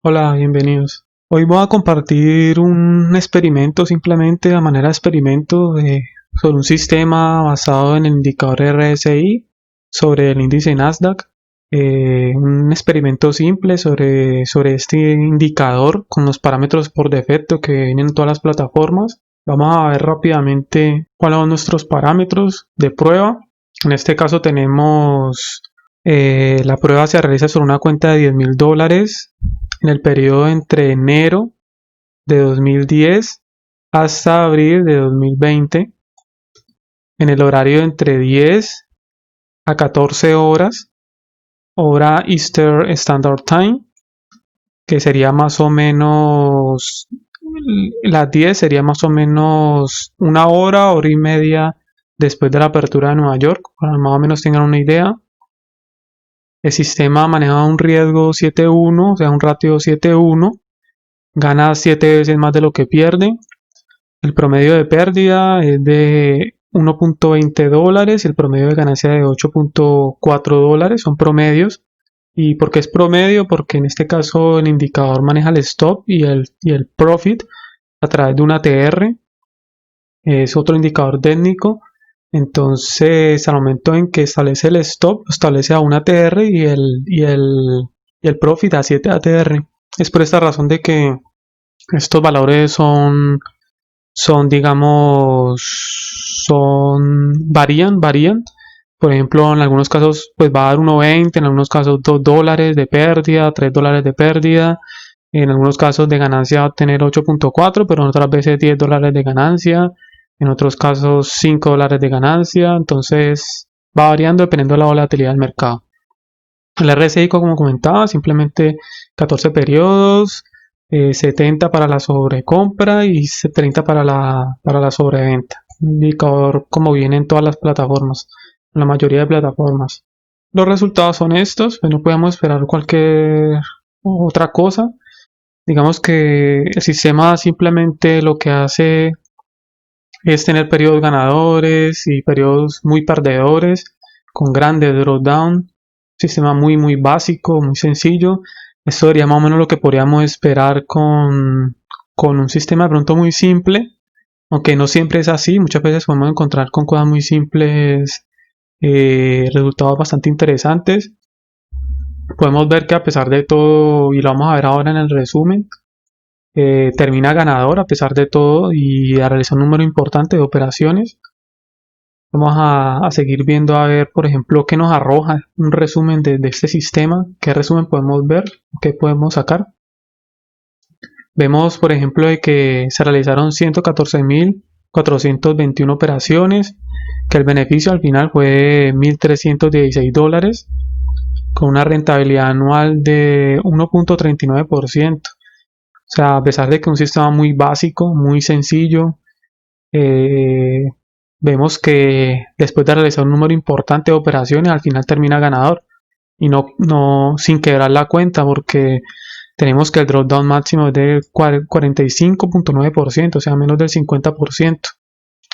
Hola, bienvenidos. Hoy voy a compartir un experimento, simplemente a manera de experimento, sobre un sistema basado en el indicador RSI, sobre el índice Nasdaq. Un experimento simple sobre este indicador con los parámetros por defecto que vienen en todas las plataformas. Vamos a ver rápidamente cuáles son nuestros parámetros de prueba. En este caso tenemos la prueba se realiza sobre una cuenta de $10,000 en el periodo entre enero de 2010 hasta abril de 2020, en el horario entre 10 a 14 horas, hora Eastern Standard Time, que sería más o menos, las 10 sería más o menos una hora y media después de la apertura de Nueva York, para que más o menos tengan una idea. El sistema maneja un riesgo 7-1, o sea, un ratio 7-1, gana 7 veces más de lo que pierde. El promedio de pérdida es de $1.20 y el promedio de ganancia de $8.4, son promedios. ¿Y por qué es promedio? Porque en este caso el indicador maneja el stop y el profit a través de una ATR, es otro indicador técnico. Entonces, al momento en que establece el stop, establece a una ATR y el profit a 7 ATR. Es por esta razón de que estos valores varían. Por ejemplo, en algunos casos pues va a dar 1.20, en algunos casos $2 de pérdida, $3 de pérdida, en algunos casos de ganancia va a tener 8.4, pero en otras veces $10 de ganancia, en otros casos $5 de ganancia. Entonces va variando dependiendo de la volatilidad del mercado. El RSI, como comentaba, simplemente 14 periodos, 70 para la sobrecompra y 30 para la sobreventa. Un indicador como viene en todas las plataformas, en la mayoría de plataformas. Los resultados son estos, pues no podemos esperar cualquier otra cosa. Digamos que el sistema simplemente lo que hace es tener periodos ganadores y periodos muy perdedores con grandes drawdown. Sistema muy básico, muy sencillo. Esto sería más o menos lo que podríamos esperar con un sistema de pronto muy simple, aunque no siempre es así. Muchas veces podemos encontrar con cosas muy simples resultados bastante interesantes. Podemos ver que a pesar de todo, y lo vamos a ver ahora en el resumen, termina ganador a pesar de todo y a realizar un número importante de operaciones. Vamos a seguir viendo a ver, por ejemplo, qué nos arroja un resumen de este sistema, qué resumen podemos ver, qué podemos sacar. Vemos, por ejemplo, de que se realizaron 114.421 operaciones, que el beneficio al final fue $1.316, con una rentabilidad anual de 1.39%. O sea, a pesar de que un sistema muy básico, muy sencillo, vemos que después de realizar un número importante de operaciones, al final termina ganador y no sin quebrar la cuenta, porque tenemos que el drawdown máximo es de 45.9%, o sea, menos del 50%,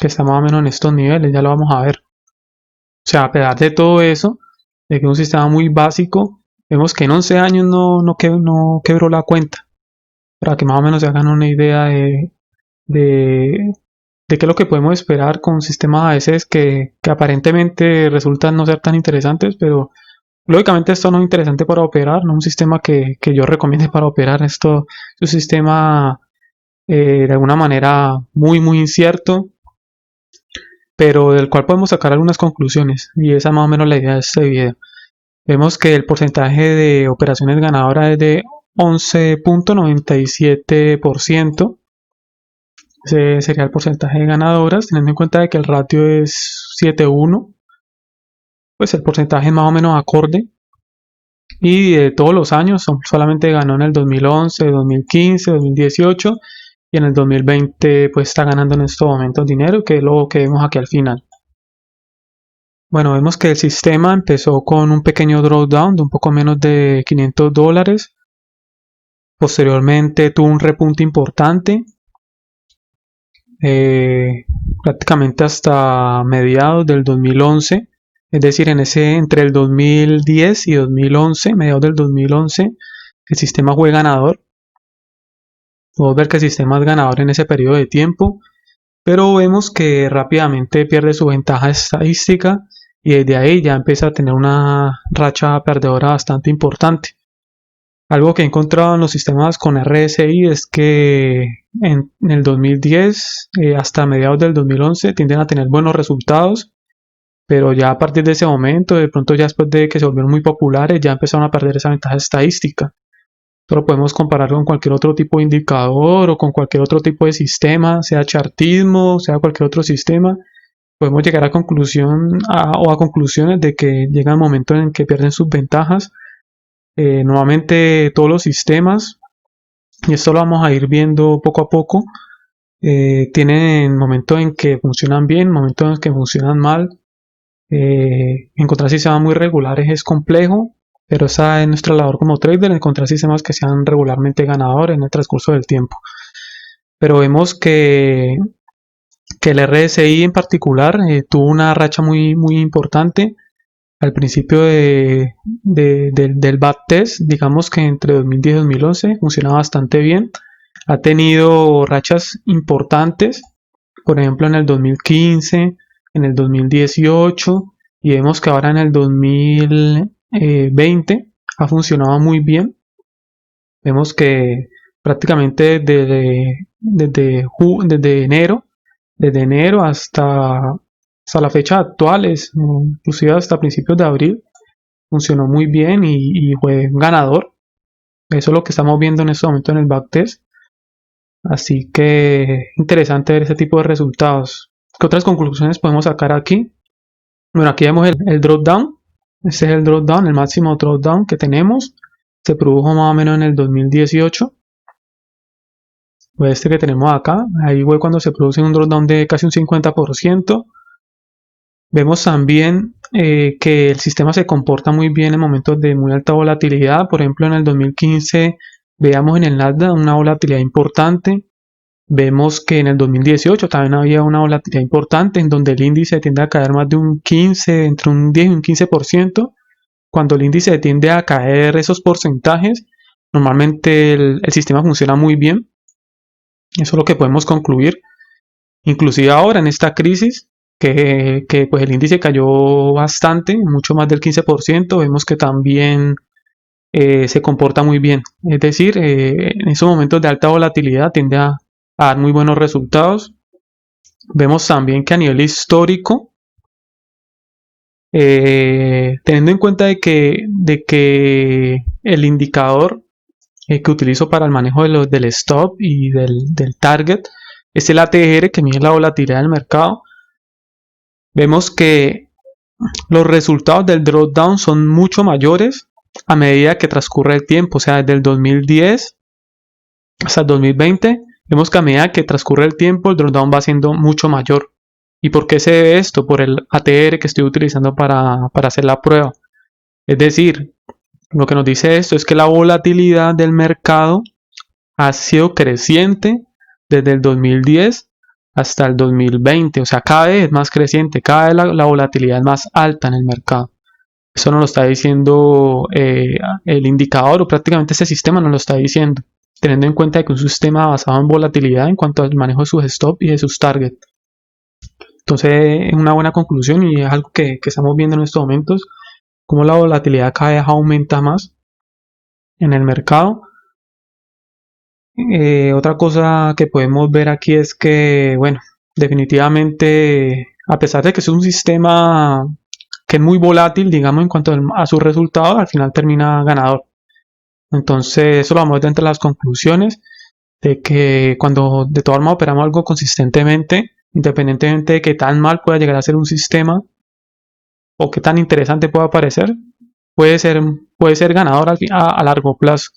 que está más o menos en estos niveles, ya lo vamos a ver. O sea, a pesar de todo eso, de que es un sistema muy básico, vemos que en 11 años no quebró la cuenta, para que más o menos se hagan una idea de qué es lo que podemos esperar con sistemas a veces que aparentemente resultan no ser tan interesantes, pero lógicamente esto no es interesante para operar, no es un sistema que yo recomiende para operar. Esto es un sistema de alguna manera muy incierto, pero del cual podemos sacar algunas conclusiones, y esa es más o menos la idea de este video. Vemos que el porcentaje de operaciones ganadoras es de 11.97%. Ese sería el porcentaje de ganadoras, teniendo en cuenta de que el ratio es 7-1, pues el porcentaje es más o menos acorde. Y de todos los años, solamente ganó en el 2011, 2015, 2018, y en el 2020 pues está ganando en estos momentos dinero, que es lo que vemos aquí al final. Bueno, vemos que el sistema empezó con un pequeño drawdown de un poco menos de $500. Posteriormente tuvo un repunte importante, prácticamente hasta mediados del 2011, Es decir, entre el 2010 y 2011, mediados del 2011, el sistema fue ganador. Podemos ver que el sistema es ganador en ese periodo de tiempo, pero vemos que rápidamente pierde su ventaja estadística y desde ahí ya empieza a tener una racha perdedora bastante importante. Algo que he encontrado en los sistemas con RSI es que en el 2010 hasta mediados del 2011 tienden a tener buenos resultados, pero ya a partir de ese momento, de pronto ya después de que se volvieron muy populares, ya empezaron a perder esa ventaja estadística. Esto lo podemos comparar con cualquier otro tipo de indicador o con cualquier otro tipo de sistema, sea chartismo, sea cualquier otro sistema. Podemos llegar a conclusiones de que llega el momento en que pierden sus ventajas. Nuevamente todos los sistemas, y esto lo vamos a ir viendo poco a poco, tienen momentos en que funcionan bien, momentos en que funcionan mal. Encontrar sistemas muy regulares es complejo, pero esa es nuestra labor como trader, encontrar sistemas que sean regularmente ganadores en el transcurso del tiempo. Pero vemos que el RSI en particular tuvo una racha muy importante al principio del backtest. Digamos que entre 2010 y 2011 funcionaba bastante bien. Ha tenido rachas importantes, por ejemplo en el 2015, en el 2018, y vemos que ahora en el 2020 ha funcionado muy bien. Vemos que prácticamente desde enero hasta la fecha actual, inclusive hasta principios de abril, funcionó muy bien y fue ganador. Eso es lo que estamos viendo en este momento en el backtest. Así que interesante ver ese tipo de resultados. ¿Qué otras conclusiones podemos sacar aquí? Bueno, aquí vemos el drawdown. Este es el drawdown, el máximo drawdown que tenemos. Se produjo más o menos en el 2018. Pues este que tenemos acá, ahí fue cuando se produce un drawdown de casi un 50%. Vemos también que el sistema se comporta muy bien en momentos de muy alta volatilidad. Por ejemplo, en el 2015 veamos en el Nasdaq una volatilidad importante. Vemos que en el 2018 también había una volatilidad importante en donde el índice tiende a caer más de un 15, entre un 10 y un 15%. Cuando el índice tiende a caer esos porcentajes, normalmente el sistema funciona muy bien. Eso es lo que podemos concluir. Inclusive ahora en esta crisis, que pues el índice cayó bastante, mucho más del 15%, vemos que también se comporta muy bien. Es decir, en esos momentos de alta volatilidad tiende a dar muy buenos resultados. Vemos también que a nivel histórico, teniendo en cuenta de que el indicador que utilizo para el manejo del stop y del target es el ATR, que mide la volatilidad del mercado. Vemos que los resultados del drawdown son mucho mayores a medida que transcurre el tiempo, o sea, desde el 2010 hasta el 2020, vemos que a medida que transcurre el tiempo el drawdown va siendo mucho mayor. ¿Y por qué se debe esto? Por el ATR que estoy utilizando para hacer la prueba. Es decir, lo que nos dice esto es que la volatilidad del mercado ha sido creciente desde el 2010 hasta el 2020, o sea, cada vez es más creciente, cada vez la volatilidad es más alta en el mercado. Eso nos lo está diciendo el indicador, o prácticamente ese sistema nos lo está diciendo, teniendo en cuenta que es un sistema basado en volatilidad en cuanto al manejo de sus stop y de sus targets. Entonces es una buena conclusión y es algo que estamos viendo en estos momentos, como la volatilidad cada vez aumenta más en el mercado. Otra cosa que podemos ver aquí es que, bueno, definitivamente, a pesar de que es un sistema que es muy volátil, digamos, en cuanto a sus resultados, al final termina ganador. Entonces, eso lo vamos a ver entre las conclusiones de que cuando de todas formas operamos algo consistentemente, independientemente de que tan mal pueda llegar a ser un sistema o que tan interesante pueda parecer, puede ser ganador a largo plazo.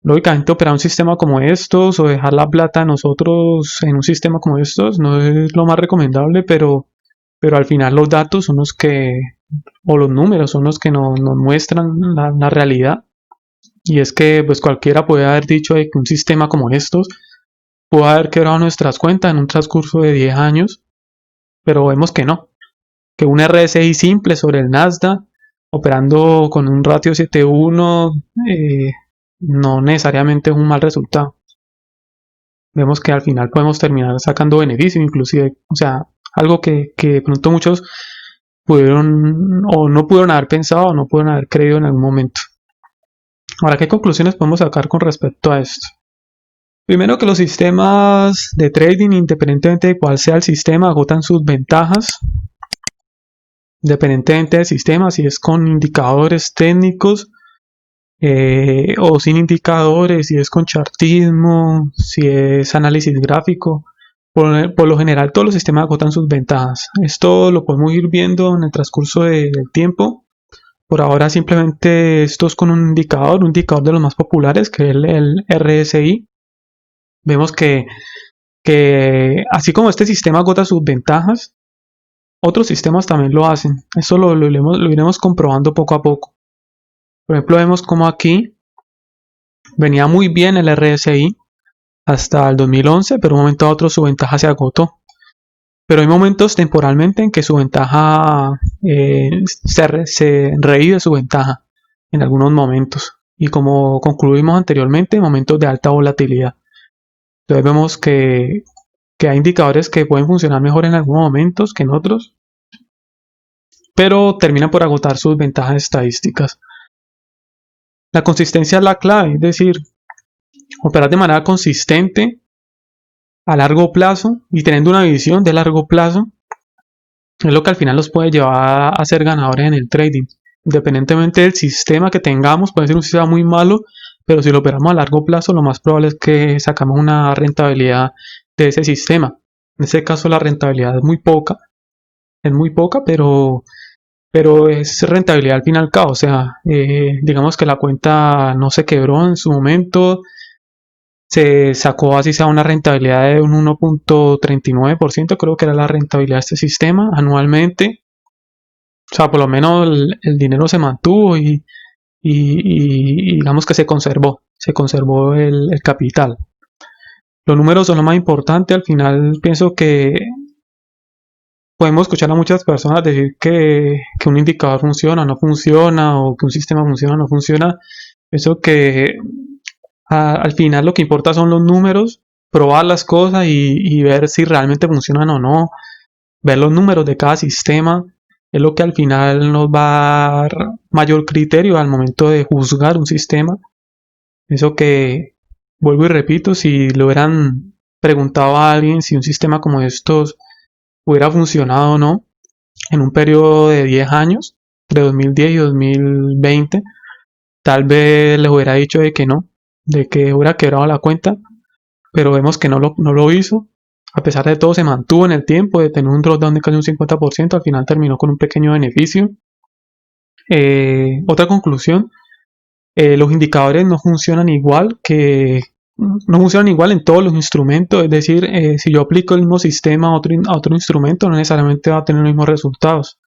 Lógicamente operar un sistema como estos o dejar la plata nosotros en un sistema como estos no es lo más recomendable, pero al final los datos son los que, o los números son los que nos muestran la realidad. Y es que pues cualquiera puede haber dicho que un sistema como estos puede haber quebrado nuestras cuentas en un transcurso de 10 años, pero vemos que no. que un RSI simple sobre el Nasdaq, operando con un ratio 7:1, no necesariamente es un mal resultado. Vemos que al final podemos terminar sacando beneficio, inclusive, o sea, algo que de pronto muchos pudieron o no pudieron haber pensado o no pudieron haber creído en algún momento. Ahora, ¿qué conclusiones podemos sacar con respecto a esto? Primero, que los sistemas de trading, independientemente de cuál sea el sistema, agotan sus ventajas. Independientemente del sistema, si es con indicadores técnicos o sin indicadores, si es con chartismo, si es análisis gráfico. Por lo general, todos los sistemas agotan sus ventajas. Esto lo podemos ir viendo en el transcurso del tiempo. Por ahora simplemente esto es con un indicador de los más populares, que es el RSI. Vemos que así como este sistema agota sus ventajas, otros sistemas también lo hacen. Eso lo iremos comprobando poco a poco. Por ejemplo, vemos como aquí venía muy bien el RSI hasta el 2011, pero de un momento a otro su ventaja se agotó. Pero hay momentos temporalmente en que su ventaja se revive su ventaja en algunos momentos. Y como concluimos anteriormente, momentos de alta volatilidad. Entonces vemos que hay indicadores que pueden funcionar mejor en algunos momentos que en otros, pero terminan por agotar sus ventajas estadísticas. La consistencia es la clave, es decir, operar de manera consistente a largo plazo y teniendo una visión de largo plazo es lo que al final los puede llevar a ser ganadores en el trading. Independientemente del sistema que tengamos, puede ser un sistema muy malo, pero si lo operamos a largo plazo, lo más probable es que sacamos una rentabilidad de ese sistema. En ese caso la rentabilidad es muy poca, pero es rentabilidad al fin y al cabo. O sea, digamos que la cuenta no se quebró en su momento, se sacó así sea una rentabilidad de un 1.39%, creo que era la rentabilidad de este sistema anualmente. O sea, por lo menos el dinero se mantuvo y digamos que se conservó el capital. Los números son lo más importante. Al final pienso que podemos escuchar a muchas personas decir que un indicador funciona o no funciona, o que un sistema funciona o no funciona. Pienso que al final lo que importa son los números, probar las cosas y ver si realmente funcionan o no. Ver los números de cada sistema es lo que al final nos va a dar mayor criterio al momento de juzgar un sistema. Eso que, vuelvo y repito, si le hubieran preguntado a alguien si un sistema como estos hubiera funcionado o no en un periodo de 10 años, de 2010 y 2020, tal vez les hubiera dicho de que no, de que hubiera quebrado la cuenta, pero vemos que no lo hizo. A pesar de todo, se mantuvo en el tiempo de tener un drawdown de casi un 50%, al final terminó con un pequeño beneficio. Otra conclusión, los indicadores no funcionan igual en todos los instrumentos. Es decir, si yo aplico el mismo sistema a otro instrumento, no necesariamente va a tener los mismos resultados.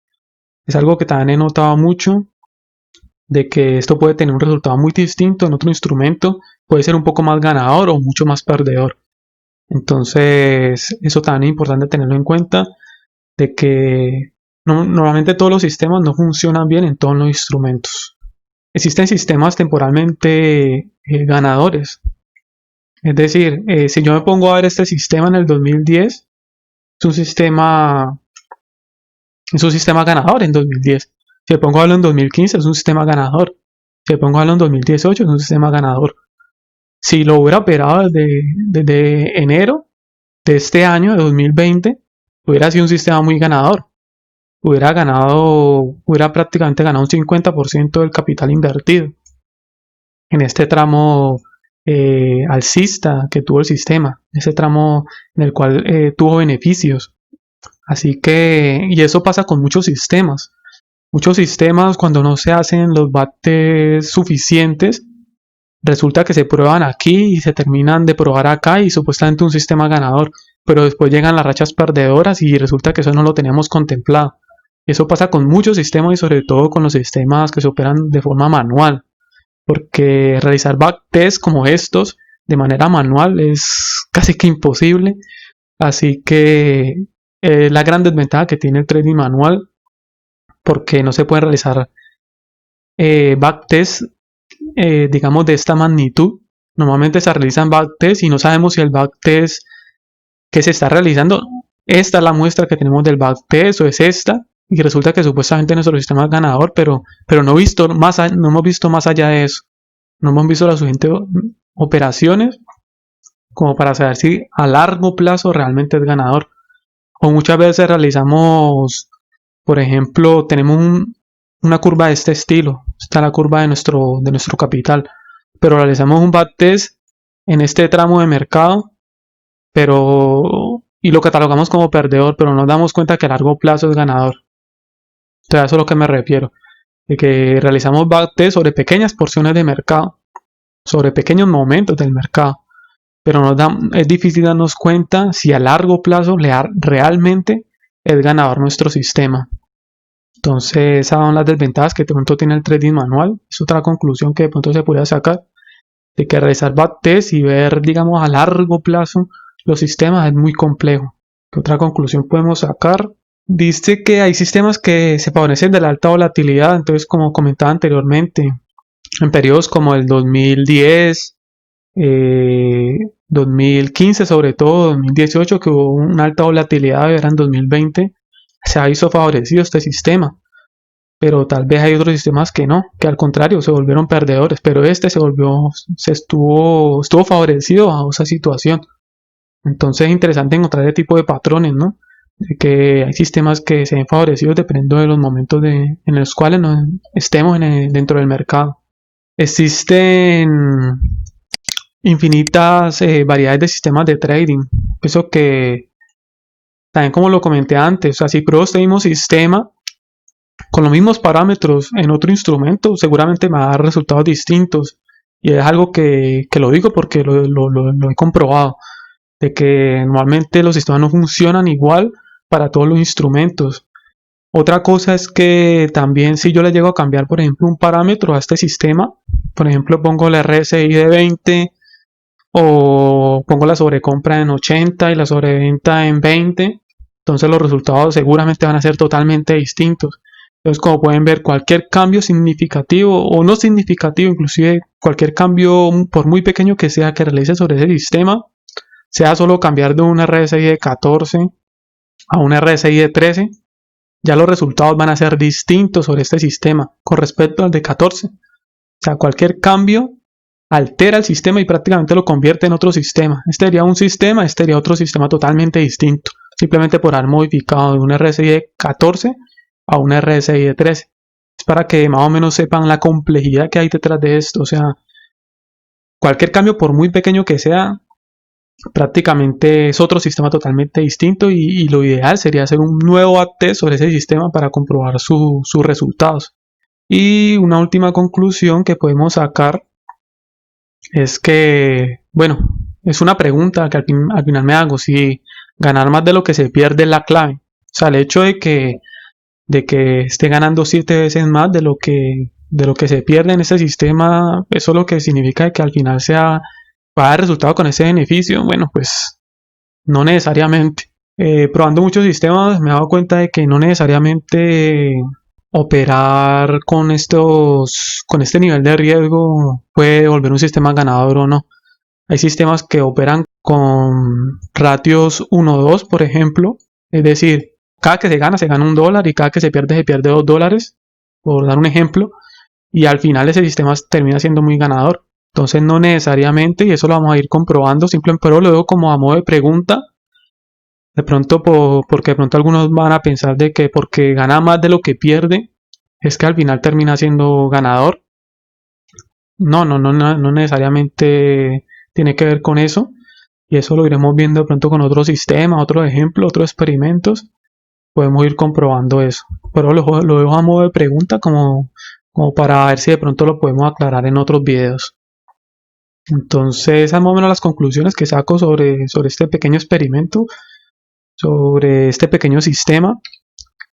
Es algo que también he notado mucho, de que esto puede tener un resultado muy distinto en otro instrumento, puede ser un poco más ganador o mucho más perdedor. Entonces, eso también es importante tenerlo en cuenta, de que normalmente todos los sistemas no funcionan bien en todos los instrumentos. Existen sistemas temporalmente ganadores. Es decir, si yo me pongo a ver este sistema en el 2010, es un sistema ganador en 2010. Si me pongo a verlo en 2015, es un sistema ganador. Si me pongo a verlo en 2018, es un sistema ganador. Si lo hubiera operado desde enero de este año, de 2020, hubiera sido un sistema muy ganador. Hubiera prácticamente ganado un 50% del capital invertido en este tramo alcista que tuvo el sistema, ese tramo en el cual tuvo beneficios. Así que, y eso pasa con muchos sistemas. Muchos sistemas, cuando no se hacen los bates suficientes, resulta que se prueban aquí y se terminan de probar acá y supuestamente un sistema ganador, pero después llegan las rachas perdedoras y resulta que eso no lo teníamos contemplado. Eso pasa con muchos sistemas y sobre todo con los sistemas que se operan de forma manual, porque realizar backtests como estos de manera manual es casi que imposible. Así que la gran desventaja que tiene el trading manual, porque no se pueden realizar backtest, digamos, de esta magnitud. Normalmente se realizan backtest y no sabemos si el backtest que se está realizando, esta es la muestra que tenemos del backtest o es esta, y resulta que supuestamente nuestro sistema es ganador, pero no, no hemos visto más allá de eso. No hemos visto las suficientes operaciones como para saber si a largo plazo realmente es ganador. O muchas veces realizamos, por ejemplo, tenemos una curva de este estilo. Está la curva de nuestro capital. Pero realizamos un backtest en este tramo de mercado, y lo catalogamos como perdedor, pero nos damos cuenta que a largo plazo es ganador. Entonces, a eso es a lo que me refiero. De que realizamos backtest sobre pequeñas porciones de mercado, sobre pequeños momentos del mercado. Pero es difícil darnos cuenta si a largo plazo realmente es ganador nuestro sistema. Entonces, esas son las desventajas que de pronto tiene el trading manual. Es otra conclusión que de pronto se podría sacar, de que realizar backtest y ver, digamos, a largo plazo los sistemas es muy complejo. ¿Qué otra conclusión podemos sacar? Dice que hay sistemas que se favorecen de la alta volatilidad. Entonces, como comentaba anteriormente, en periodos como el 2010, 2015, sobre todo 2018, que hubo una alta volatilidad, era en 2020, se ha visto favorecido este sistema. Pero tal vez hay otros sistemas que no, que al contrario se volvieron perdedores, pero este estuvo favorecido a esa situación. Entonces es interesante encontrar ese tipo de patrones, ¿no? De que hay sistemas que se ven favorecidos dependiendo de los momentos en los cuales estemos dentro del mercado. Existen infinitas variedades de sistemas de trading. Eso que también, como lo comenté antes, o sea, si pruebo este mismo sistema con los mismos parámetros en otro instrumento, seguramente me va a dar resultados distintos. Y es algo que lo digo porque lo he comprobado, de que normalmente los sistemas no funcionan igual para todos los instrumentos. Otra cosa es que también, si yo le llego a cambiar, por ejemplo, un parámetro a este sistema, por ejemplo, pongo el RSI de 20 o pongo la sobrecompra en 80 y la sobreventa en 20, entonces los resultados seguramente van a ser totalmente distintos. Entonces, como pueden ver, cualquier cambio significativo o no significativo, inclusive cualquier cambio, por muy pequeño que sea, que realice sobre ese sistema, sea solo cambiar de un RSI de 14 a un RSI de 13, ya los resultados van a ser distintos sobre este sistema con respecto al de 14. O sea, cualquier cambio altera el sistema y prácticamente lo convierte en otro sistema. Este sería un sistema, este sería otro sistema totalmente distinto, simplemente por haber modificado de un RSI de 14 a un RSI de 13. Es para que más o menos sepan la complejidad que hay detrás de esto. O sea, cualquier cambio, por muy pequeño que sea, prácticamente es otro sistema totalmente distinto, y lo ideal sería hacer un nuevo backtest sobre ese sistema para comprobar sus resultados. Y una última conclusión que podemos sacar es que, bueno, es una pregunta que al final me hago, si ganar más de lo que se pierde es la clave. O sea, el hecho de que esté ganando 7 veces más de lo que se pierde en ese sistema, eso lo que significa que al final va a dar resultado con ese beneficio. Bueno, pues no necesariamente. Probando muchos sistemas me he dado cuenta de que no necesariamente operar con este nivel de riesgo puede volver un sistema ganador o no. Hay sistemas que operan con ratios 1-2, por ejemplo, es decir, cada que se gana $1 y cada que se pierde $2, por dar un ejemplo, y al final ese sistema termina siendo muy ganador. Entonces no necesariamente, y eso lo vamos a ir comprobando, simplemente, pero lo veo como a modo de pregunta, de pronto porque de pronto algunos van a pensar de que porque gana más de lo que pierde, es que al final termina siendo ganador. No necesariamente tiene que ver con eso, y eso lo iremos viendo de pronto con otros sistemas, otros ejemplos, otros experimentos. Podemos ir comprobando eso, pero lo dejo a modo de pregunta como para ver si de pronto lo podemos aclarar en otros videos. Entonces, esas más o menos las conclusiones que saco sobre este pequeño experimento, sobre este pequeño sistema,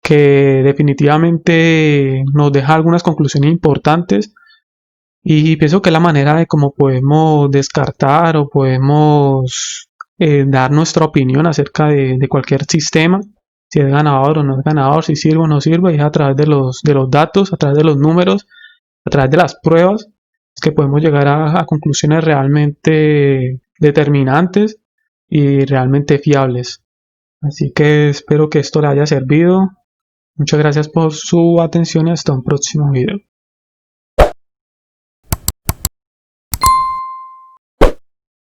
que definitivamente nos deja algunas conclusiones importantes, y pienso que es la manera de cómo podemos descartar o podemos dar nuestra opinión acerca de cualquier sistema, si es ganador o no es ganador, si sirve o no sirve, y es a través de los datos, a través de los números, a través de las pruebas, que podemos llegar a conclusiones realmente determinantes y realmente fiables. Así que espero que esto le haya servido. Muchas gracias por su atención y hasta un próximo video.